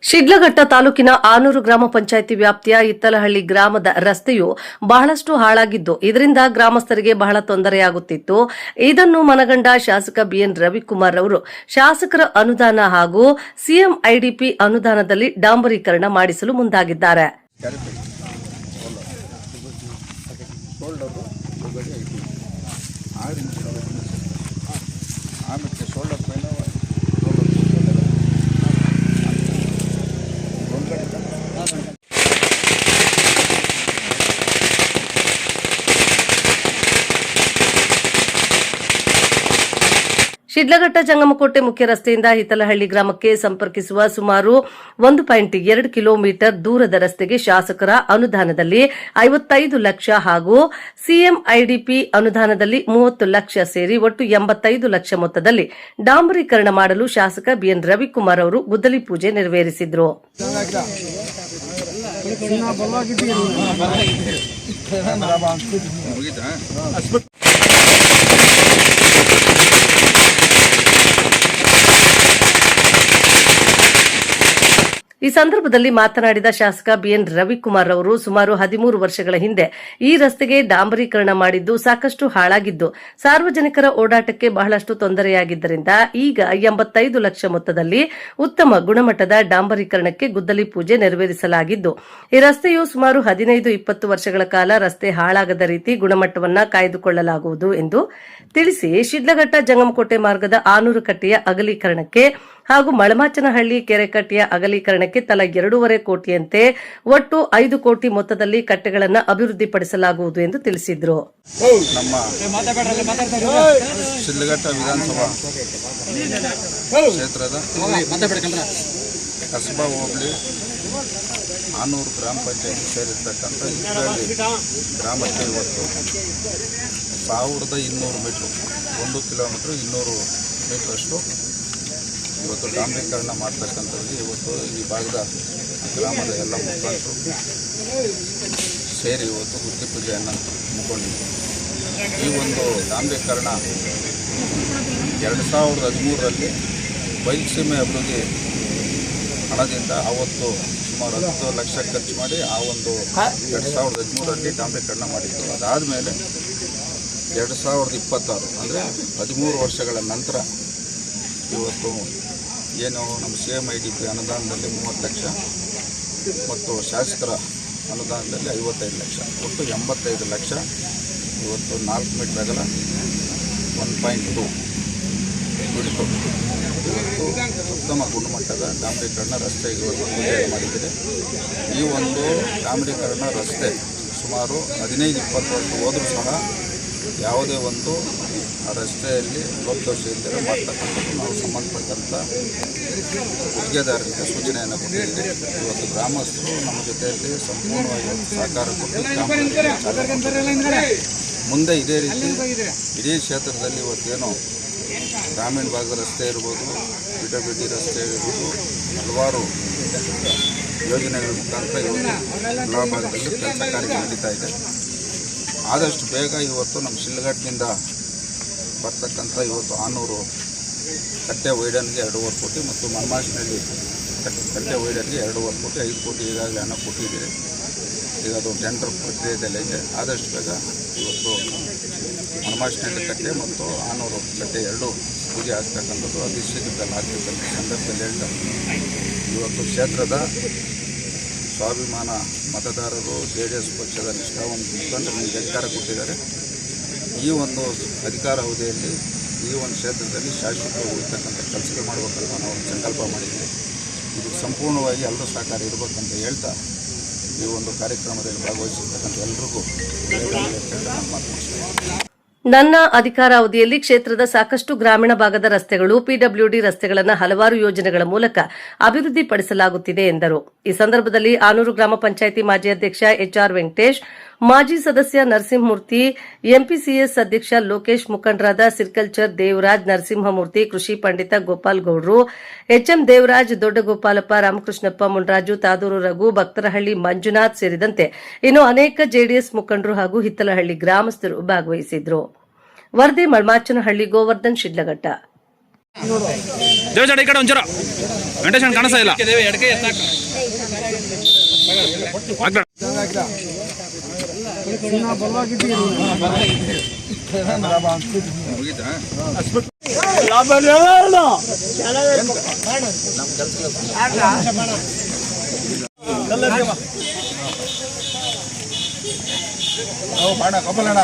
ಶಿಡ್ಲಘಟ್ಟ ತಾಲೂಕಿನ ಆನೂರು ಗ್ರಾಮ ಪಂಚಾಯಿತಿ ವ್ಯಾಪ್ತಿಯ ಇತ್ತಲಹಳ್ಳಿ ಗ್ರಾಮದ ರಸ್ತೆಯು ಬಹಳಷ್ಟು ಹಾಳಾಗಿದ್ದು ಇದರಿಂದ ಗ್ರಾಮಸ್ಥರಿಗೆ ಬಹಳ ತೊಂದರೆಯಾಗುತ್ತಿತ್ತು. ಇದನ್ನು ಮನಗಂಡ ಶಾಸಕ ಬಿಎನ್ ರವಿಕುಮಾರ್ ಅವರು ಶಾಸಕರ ಅನುದಾನ ಹಾಗೂ ಸಿಎಂ ಐಡಿಪಿ ಅನುದಾನದಲ್ಲಿ ಡಾಂಬರೀಕರಣ ಮಾಡಿಸಲು ಮುಂದಾಗಿದ್ದಾರೆ. ಶಿಡ್ಲಘಟ್ಟ ಜಂಗಮಕೋಟೆ ಮುಖ್ಯ ರಸ್ತೆಯಿಂದ ಹಿತ್ತಲಹಳ್ಳಿ ಗ್ರಾಮಕ್ಕೆ ಸಂಪರ್ಕಿಸುವ ಸುಮಾರು 1.2 ಕಿಲೋಮೀಟರ್ ದೂರದ ರಸ್ತೆಗೆ ಶಾಸಕರ ಅನುದಾನದಲ್ಲಿ 55 ಲಕ್ಷ ಹಾಗೂ ಸಿಎಂ ಐಡಿಪಿ ಅನುದಾನದಲ್ಲಿ 30 ಲಕ್ಷ ಸೇರಿ ಒಟ್ಟು 85 ಲಕ್ಷ ಮೊತ್ತದಲ್ಲಿ ಡಾಂಬರೀಕರಣ ಮಾಡಲು ಶಾಸಕ ಬಿಎನ್ ರವಿಕುಮಾರ್ ಅವರು ಗುದ್ದಲಿ ಪೂಜೆ ನೆರವೇರಿಸಿದರು. ಈ ಸಂದರ್ಭದಲ್ಲಿ ಮಾತನಾಡಿದ ಶಾಸಕ ಬಿಎನ್ ರವಿಕುಮಾರ್ ಅವರು ಸುಮಾರು 13 ವರ್ಷಗಳ ಹಿಂದೆ ಈ ರಸ್ತೆಗೆ ಡಾಂಬರೀಕರಣ ಮಾಡಿದ್ದು ಸಾಕಷ್ಟು ಹಾಳಾಗಿದ್ದು ಸಾರ್ವಜನಿಕರ ಓಡಾಟಕ್ಕೆ ಬಹಳಷ್ಟು ತೊಂದರೆಯಾಗಿದ್ದರಿಂದ ಈಗ 85 ಲಕ್ಷ ಮೊತ್ತದಲ್ಲಿ ಉತ್ತಮ ಗುಣಮಟ್ಟದ ಡಾಂಬರೀಕರಣಕ್ಕೆ ಗುದ್ದಲಿ ಪೂಜೆ ನೆರವೇರಿಸಲಾಗಿದ್ದು ಈ ರಸ್ತೆಯು ಸುಮಾರು 15-20 ವರ್ಷಗಳ ಕಾಲ ರಸ್ತೆ ಹಾಳಾಗದ ರೀತಿ ಗುಣಮಟ್ಟವನ್ನು ಕಾಯ್ದುಕೊಳ್ಳಲಾಗುವುದು ಎಂದು ತಿಳಿಸಿ ಶಿಡ್ಲಘಟ್ಟ ಜಂಗಮಕೋಟೆ ಮಾರ್ಗದ ಆನೂರು ಕಟ್ಟೆಯ ಅಗಲೀಕರಣಕ್ಕೆ ಹಾಗೂ ಮಳಮಾಚನಹಳ್ಳಿ ಕೆರೆಕಟ್ಟೆಯ ಅಗಲೀಕರಣಕ್ಕೆ ತಲಾ 2.5 ಕೋಟಿಯಂತೆ ಒಟ್ಟು 5 ಕೋಟಿ ಮೊತ್ತದಲ್ಲಿ ಕಟ್ಟೆಗಳನ್ನು ಅಭಿವೃದ್ಧಿಪಡಿಸಲಾಗುವುದು ಎಂದು ತಿಳಿಸಿದರು. ನಮ್ಮ ಶಿಡ್ಲಘಟ್ಟ ವಿಧಾನಸಭಾ ಕ್ಷೇತ್ರದ ಕಸಬಾ ಹೋಬಳಿ ಆನೂರು ಗ್ರಾಮ ಪಂಚಾಯತಿ ಸೇರಿರ್ತಕ್ಕಂಥ ಇತ್ತಲಹಳ್ಳಿ ಗ್ರಾಮಕ್ಕೆ ಇವತ್ತು 1200 ಮೀಟರ್ 1 ಕಿಲೋಮೀಟರ್ 200 ಮೀಟರ್ ಅಷ್ಟು ಇವತ್ತು ಡಾಂಬರೀಕರಣ ಮಾಡ್ತಕ್ಕಂಥದ್ದು ಇವತ್ತು ಈ ಭಾಗದ ಗ್ರಾಮದ ಎಲ್ಲ ಮುಖಂಡರು ಸೇರಿ ಇವತ್ತು ಗುದ್ದಿ ಪೂಜೆಯನ್ನು ಹಮ್ಮಿಕೊಂಡಿದ್ದರು. ಈ ಒಂದು ಡಾಂಬರೀಕರಣ 2013ರಲ್ಲಿ ಬಯಲುಸೀಮೆ ಅಭಿವೃದ್ಧಿ ಹಣದಿಂದ ಅವತ್ತು ಸುಮಾರು 10 ಲಕ್ಷ ಖರ್ಚು ಮಾಡಿ ಆ ಒಂದು 2013ರಲ್ಲಿ ಡಾಂಬರೀಕರಣ ಮಾಡಿತ್ತು. ಅದಾದಮೇಲೆ 2026 ಅಂದರೆ 13 ವರ್ಷಗಳ ನಂತರ ಇವತ್ತು ಏನು ನಮ್ಮ ಸಿಎಂ ಐಡಿಪಿ ಅನುದಾನದಲ್ಲಿ 30 ಲಕ್ಷ ಮತ್ತು ಶಾಸಕರ ಅನುದಾನದಲ್ಲಿ 55 ಲಕ್ಷ ಒಟ್ಟು 85 ಲಕ್ಷ ಇವತ್ತು 4 ಮೀಟರ್ ಅಗಲ 1.2 ಬಿಡಿತು. ಇವತ್ತು ಉತ್ತಮ ಗುಣಮಟ್ಟದ ಡಾಂಬರೀಕರಣ ರಸ್ತೆಗೆ ಇವತ್ತು ಪೂಜೆ ಮಾಡಿದರೆ ಈ ಒಂದು ಡಾಂಬರೀಕರಣ ರಸ್ತೆ ಸುಮಾರು 15-20 ವರ್ಷ ಹೋದರೂ ಸಹ ಯಾವುದೇ ಒಂದು ಆ ರಸ್ತೆಯಲ್ಲಿ ಲೋಪದೋಷ ಇದ್ದರೆ ಮಾಡ್ತಕ್ಕಂಥದ್ದು ನಾವು ಸಂಬಂಧಪಟ್ಟಂಥ ಗುತ್ತಿಗೆದಾರರಿಗೆ ಸೂಚನೆಯನ್ನು ಕೊಟ್ಟಿದ್ದೀವಿ. ಇವತ್ತು ಗ್ರಾಮಸ್ಥರು ನಮ್ಮ ಜೊತೆಯಲ್ಲಿ ಸಂಪೂರ್ಣವಾಗಿ ಸಹಕಾರ ಕೊಟ್ಟು ಮುಂದೆ ಇದೇ ರೀತಿ ಇಡೀ ಕ್ಷೇತ್ರದಲ್ಲಿ ಇವತ್ತೇನು ಗ್ರಾಮೀಣ ಭಾಗದ ರಸ್ತೆ ಇರ್ಬೋದು, ಬಿಡಿ ರಸ್ತೆ ಇರ್ಬೋದು, ಹಲವಾರು ಯೋಜನೆಗಳ ಮುಖಾಂತರ ಇವತ್ತು ಎಲ್ಲ ಭಾಗದಲ್ಲಿ ಕೆಲಸ ಕಾರ್ಯ ನಡೀತಾ ಇದೆ. ಆದಷ್ಟು ಬೇಗ ಇವತ್ತು ನಮ್ಮ ಶಿಡ್ಲಘಟ್ಟದಿಂದ ಬರ್ತಕ್ಕಂಥ ಇವತ್ತು ಆನೂರು ಕಟ್ಟೆ ವೈಡನ್ಗೆ 2.5 ಕೋಟಿ ಮತ್ತು ಮನ್ಮಾಶನಲ್ಲಿ ಕಟ್ಟೆ ವೈಡನ್ಗೆ 2.5 ಕೋಟಿ 5 ಕೋಟಿ ಈಗಾಗಲೇ ಹಣ ಕೊಟ್ಟಿದ್ದೀರಿ. ಈಗ ಅದು ಟೆಂಡರ್ ಪ್ರಕ್ರಿಯೆದಲ್ಲಿದೆ. ಆದಷ್ಟು ಬೇಗ ಇವತ್ತು ಮನ್ಮಾಶನಲ್ಲಿ ಕಟ್ಟೆ ಮತ್ತು ಆನೂರು ಕಟ್ಟೆ 2 ಪೂಜೆ ಆಗ್ತಕ್ಕಂಥದ್ದು ಅತಿ ಶೀಘ್ರದಲ್ಲಿ ಆಗ್ತಕ್ಕಂಥ ಸಂದರ್ಭದಲ್ಲಿ ಹೇಳ್ತಾರೆ. ಇವತ್ತು ಕ್ಷೇತ್ರದ ಸ್ವಾಭಿಮಾನ ಮತದಾರರು JDS ಪಕ್ಷದ ನಿಷ್ಠಾವಂತ ಮುಖಂಡರು ಅಧಿಕಾರ ಕೊಟ್ಟಿದ್ದಾರೆ. ಈ ಒಂದು ಅಧಿಕಾರ ಅವಧಿಯಲ್ಲಿ ಈ ಒಂದು ಕ್ಷೇತ್ರದಲ್ಲಿ ಶಾಶ್ವತವಾಗಿ ಉಳಿತಕ್ಕಂಥ ಕೆಲಸಗಳು ಮಾಡಬೇಕಂತ ನಾವು ಸಂಕಲ್ಪ ಮಾಡಿದ್ದೀವಿ. ಇದು ಸಂಪೂರ್ಣವಾಗಿ ಎಲ್ಲರೂ ಸಹಕಾರ ಇರಬೇಕಂತ ಹೇಳ್ತಾ ಈ ಒಂದು ಕಾರ್ಯಕ್ರಮದಲ್ಲಿ ಭಾಗವಹಿಸಿರ್ತಕ್ಕಂಥ ಎಲ್ರಿಗೂ ನನ್ನ ಅಧಿಕಾರಾವಧಿಯಲ್ಲಿ ಕ್ಷೇತ್ರದ ಸಾಕಷ್ಟು ಗ್ರಾಮೀಣ ಭಾಗದ ರಸ್ತೆಗಳು, ಪಿಡಬ್ಲ್ಯೂಡಿ ರಸ್ತೆಗಳನ್ನು ಹಲವಾರು ಯೋಜನೆಗಳ ಮೂಲಕ ಅಭಿವೃದ್ಧಿಪಡಿಸಲಾಗುತ್ತಿದೆ ಎಂದರು. ಈ ಸಂದರ್ಭದಲ್ಲಿ ಆನೂರು ಗ್ರಾಮ ಪಂಚಾಯಿತಿ ಮಾಜಿ ಅಧ್ಯಕ್ಷ HR ವೆಂಕಟೇಶ್, ಮಾಜಿ ಸದಸ್ಯ ನರಸಿಂಹಮೂರ್ತಿ, ಎಂಪಿಸಿಎಸ್ ಅಧ್ಯಕ್ಷ ಲೋಕೇಶ್, ಮುಖಂಡರಾದ ಸಿರ್ಕಲ್ಚರ್ ದೇವರಾಜ್, ನರಸಿಂಹಮೂರ್ತಿ, ಕೃಷಿ ಪಂಡಿತ ಗೋಪಾಲ್ ಗೌಡ್ರು, HM ದೇವರಾಜ್, ದೊಡ್ಡಗೋಪಾಲಪ್ಪ, ರಾಮಕೃಷ್ಣಪ್ಪ, ಮುನ್ರಾಜು, ತಾದೂರು ರಘು, ಭಕ್ತರಹಳ್ಳಿ ಮಂಜುನಾಥ್ ಸೇರಿದಂತೆ ಇನ್ನು ಅನೇಕ JDS ಮುಖಂಡರು ಹಾಗೂ ಹಿತ್ತಲಹಳ್ಳಿ ಗ್ರಾಮಸ್ಥರು ಭಾಗವಹಿಸಿದ್ರು. ವರದಿ ಮಳಮಾಚನಹಳ್ಳಿ, ಗೋವರ್ಧನ್, ಶಿಡ್ಲಘಟ್ಟ. ದೇವಜಾಡ ಈ ಕಡೆ ಒಂಚೂರ ವೆಂಕಟೇಶನ್ ಕಾಣಿಸ್ತಾ ಇಲ್ಲ. ಬಾಣ ಕಬ್ಬಲಣ್ಣ